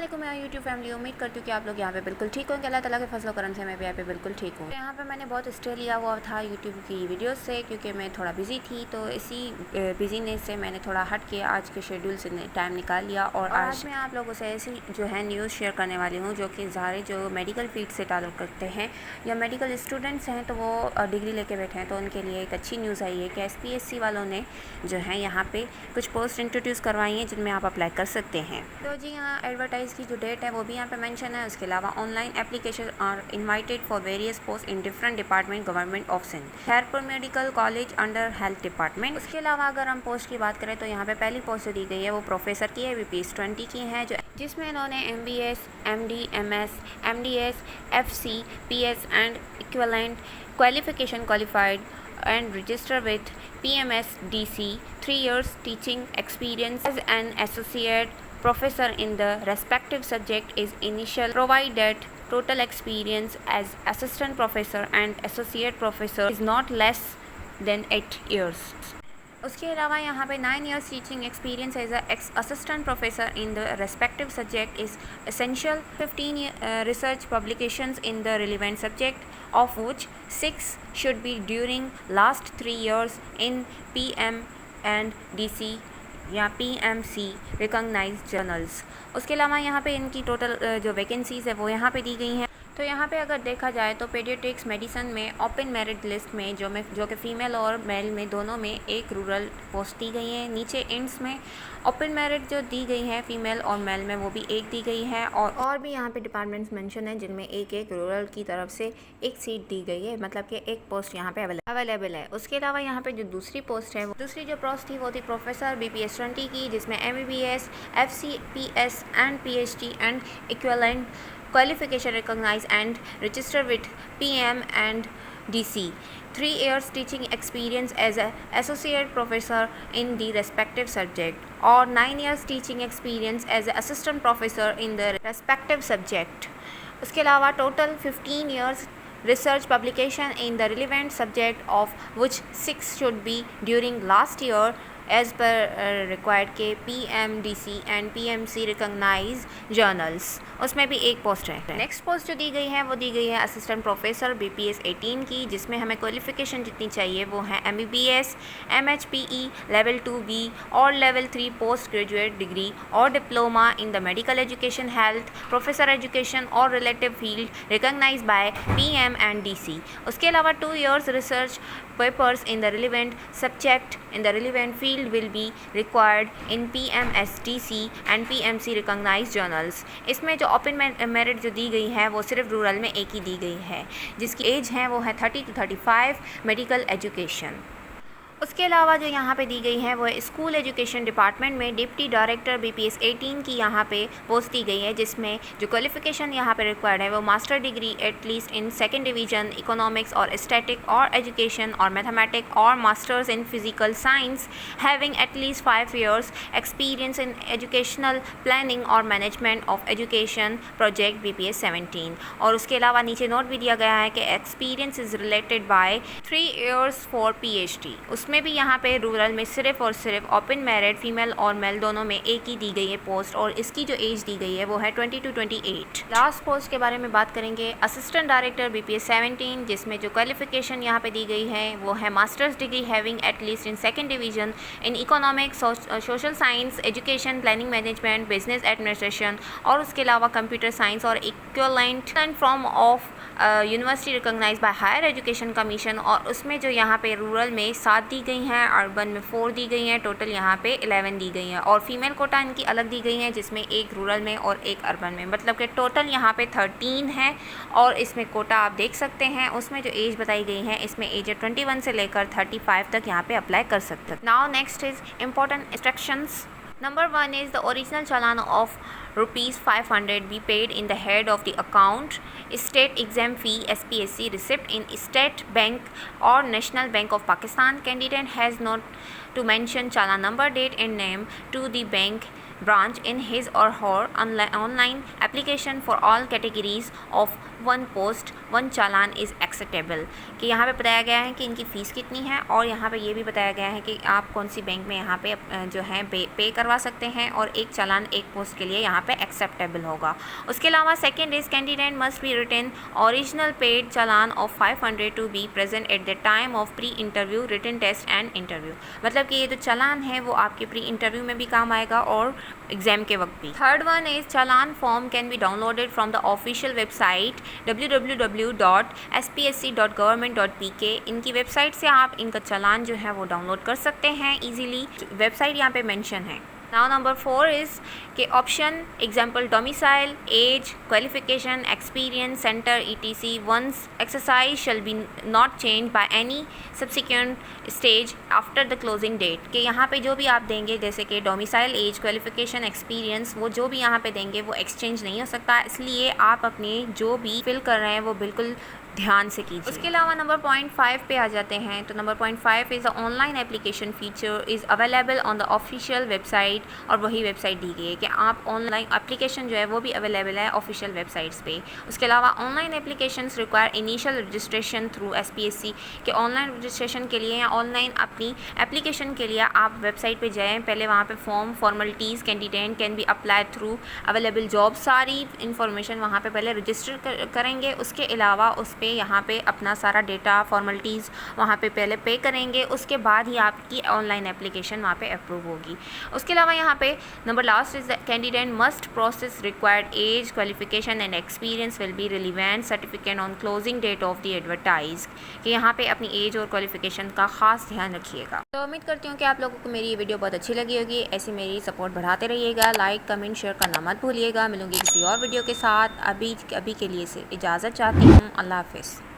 वालेकुम यार YouTube family, उम्मीद करती हूँ कि आप लोग यहाँ पे बिल्कुल ठीक होंगे। अल्लाह ताला के फजल करम से मैं भी यहाँ पे बिल्कुल ठीक हूँ। यहाँ पे मैंने बहुत स्टे लिया हुआ था यूट्यूब की वीडियोस से, क्योंकि मैं थोड़ा बिजी थी, तो इसी बिजीनेस से मैंने थोड़ा हट के आज के शेड्यूल से टाइम निकाल लिया। और आज मैं आप लोगों से ऐसी जो है न्यूज़ शेयर करने वाली हूँ जो कि सारे जो मेडिकल फील्ड से ताल्लुक़ करते हैं या मेडिकल स्टूडेंट्स हैं, तो वो डिग्री लेके बैठे हैं, तो उनके लिए एक अच्छी न्यूज़ आई है कि SPSC वालों ने जो है यहाँ पे कुछ पोस्ट इंट्रोड्यूस करवाई हैं जिनमें आप अप्लाई कर सकते हैं। तो जी यहाँ एडवर्टाइज की जो डेट है वो भी यहाँ पे मेंशन है। उसके अलावा online application are invited for various post in different department government of Sindh, Khairpur medical college under health department. उसके अलावा अगर हम पोस्ट की बात करें तो यहाँ पे पहली पोस्ट जो दी गई है वो प्रोफेसर की है, VPS 20 की है, जिसमें इन्होंने MBS, MD, MS, MDS, FC, PS and equivalent qualification qualified and register with PMSDC, 3 years teaching experience as an associate professor in the respective subject is initial, provided total experience as assistant professor and associate professor is not less than 8 years. उसके अलावा यहाँ पे 9 years teaching experience as a assistant professor in the respective subject is essential, 15 research publications in the relevant subject, of which 6 should be during last 3 years in PM and DC या PMC recognized journals. उसके अलावा यहाँ पे इनकी total जो vacancies है वो यहाँ पे दी गई हैं। तो यहाँ पे अगर देखा जाए तो पेडियाट्रिक्स मेडिसिन में ओपन मेरिट लिस्ट में जो कि फ़ीमेल और मेल में दोनों में एक रूरल पोस्ट दी गई है। नीचे इंड्स में ओपन मेरिट जो दी गई है फ़ीमेल और मेल में वो भी एक दी गई है, और भी यहाँ पे डिपार्टमेंट्स मेंशन है जिनमें एक एक रूरल की तरफ से एक सीट दी गई है, मतलब कि एक पोस्ट यहाँ पे अवेलेबल है। उसके अलावा यहाँ पे जो दूसरी पोस्ट है, दूसरी जो पोस्ट थी वो थी प्रोफेसर BPS 20 की, जिसमें MBBS, FC, PS and PhD and equivalent qualification recognized and registered with PM and DC, 3 years teaching experience as an associate professor in the respective subject, or 9 years teaching experience as an assistant professor in the respective subject. उसके अलावा total 15 years research publication in the relevant subject, of which 6 should be during last year as per required के PMDC and PMC recognized journals, उसमें भी एक post है। Next post जो दी गई है वो दी गई है असिस्टेंट प्रोफेसर BPS 18 की, जिसमें हमें क्वालिफिकेशन जितनी चाहिए वो है MBBS, MHPE लेवल 2B और लेवल 3 पोस्ट ग्रेजुएट डिग्री और diploma in the medical education, health, professor education और relative field recognised by PM and DC। उसके अलावा 2 years research papers in the relevant subject in the relevant field will be required in PMSDC and PMC recognized journals। इसमें जो open merit जो दी गई है वो सिर्फ रूरल में एक ही दी गई है, जिसकी एज है वो है 30 to 35, मेडिकल एजुकेशन। उसके अलावा जो यहाँ पे दी गई है वो स्कूल एजुकेशन डिपार्टमेंट में डिप्टी डायरेक्टर BPS 18 की यहाँ पे पोस्ट दी गई है, जिसमें जो क्वालिफिकेशन यहाँ पे रिक्वायर्ड है वो master degree at least in second division economics और स्टैटिक और एजुकेशन और मैथमेटिक, और masters in physical science having at least 5 years experience in educational planning और management of education project BPS 17। और उसके अलावा नीचे नोट भी दिया गया है कि experience is related by 3 years for PhD। उसमें भी यहाँ पे रूरल में सिर्फ और सिर्फ ओपन मेरिट फीमेल और मेल दोनों में एक ही दी गई है पोस्ट, और इसकी जो एज दी गई है वो है 20 to 28। लास्ट पोस्ट के बारे में बात करेंगे असिस्टेंट डायरेक्टर BPS 17, जिसमें जो क्वालिफिकेशन यहाँ पे दी गई है वो है masters degree having at least in second division in economics, social science, education, planning management, business administration, और उसके अलावा कंप्यूटर साइंस और equivalent form of university recognized by higher education commission. और उसमें जो यहाँ पे रूरल में 7 दी गई हैं, अर्बन में 4 दी गई हैं, टोटल यहाँ पे 11 दी गई हैं, और फीमेल कोटा इनकी अलग दी गई हैं, जिसमें एक रूरल में और एक अर्बन में, मतलब कि टोटल यहाँ पे 13 है। और इसमें कोटा आप देख सकते हैं, उसमें जो एज बताई गई है इसमें एज 21 से लेकर 35 तक यहाँ पे अप्लाई कर सकते हैं। Now next is important instructions. Number 1 is the original challan of ₹500 be paid in the head of the account, state exam fee, SPSC receipt in State Bank or National Bank of Pakistan. Candidate has not to mention challan number, date and name to the bank branch in his or her online application for all categories of 1 post 1 challan is acceptable. कि यहाँ पे बताया गया है कि इनकी fees कितनी है, और यहाँ पे ये भी बताया गया है कि आप कौन सी बैंक में यहाँ पे जो है पे करवा सकते हैं, और एक चालान एक पोस्ट के लिए यहाँ यहाँ पे एक्सेप्टेबल होगा। उसके अलावा second is candidate must be written original paid challan of 500 to be present at the time of pre interview written test and interview. मतलब कि ये जो चालान है वो आपके प्री इंटरव्यू में भी काम आएगा और एग्जाम के वक्त भी। Third one is challan form can be downloaded from the official website www.spsc.government.pk। इनकी वेबसाइट से आप इनका चालान जो है वो डाउनलोड कर सकते हैं इजीली। वेबसाइट यहाँ पे मेंशन है। नाउ नंबर 4 इज़ के option example domicile, age, qualification, experience, centre ETC once exercise shall be not change by any subsequent stage after the closing date. कि यहाँ पे जो भी आप देंगे जैसे कि डोमिसाइल, एज, क्वालिफिकेशन, एक्सपीरियंस, वो जो भी यहाँ पे देंगे वो एक्सचेंज नहीं हो सकता, इसलिए आप अपने जो भी फिल कर रहे हैं वो बिल्कुल ध्यान से कीजिए। उसके अलावा नंबर पॉइंट 5 पे आ जाते हैं। तो number point 5 is the online application feature is available on the official website. और वही वेबसाइट दी गई है कि आप ऑनलाइन एप्लीकेशन जो है वो भी अवेलेबल है ऑफिशियल वेबसाइट्स पे। उसके अलावा online applications require initial registration through SPSC। के ऑनलाइन रजिस्ट्रेशन के लिए या ऑनलाइन अपनी एप्लीकेशन के लिए आप वेबसाइट पे जाएँ, पहले वहाँ पे form formalities candidate can be apply through available job, सारी इंफॉर्मेशन वहाँ पे पहले रजिस्टर करेंगे। उसके अलावा उस पे यहाँ पे अपना सारा डेटा फॉर्मेलिटीज़ वहाँ पे पहले पे करेंगे, उसके बाद ही आपकी ऑनलाइन एप्लीकेशन वहाँ पे अप्रूव होगी। उसके अलावा यहाँ पे number last is the candidate must process required age, qualification and experience will be relevant certificate on closing date of the advertise. कि यहाँ पे अपनी एज और क्वालिफिकेशन का खास ध्यान रखिएगा। तो उम्मीद करती हूँ कि आप लोगों को मेरी ये वीडियो बहुत अच्छी लगी होगी। ऐसी मेरी सपोर्ट बढ़ाते रहिएगा, लाइक कमेंट शेयर करना मत भूलिएगा। मिलूंगी किसी और वीडियो के साथ। अभी के लिए से इजाज़त चाहती हूँ। अल्लाह हाफिज़।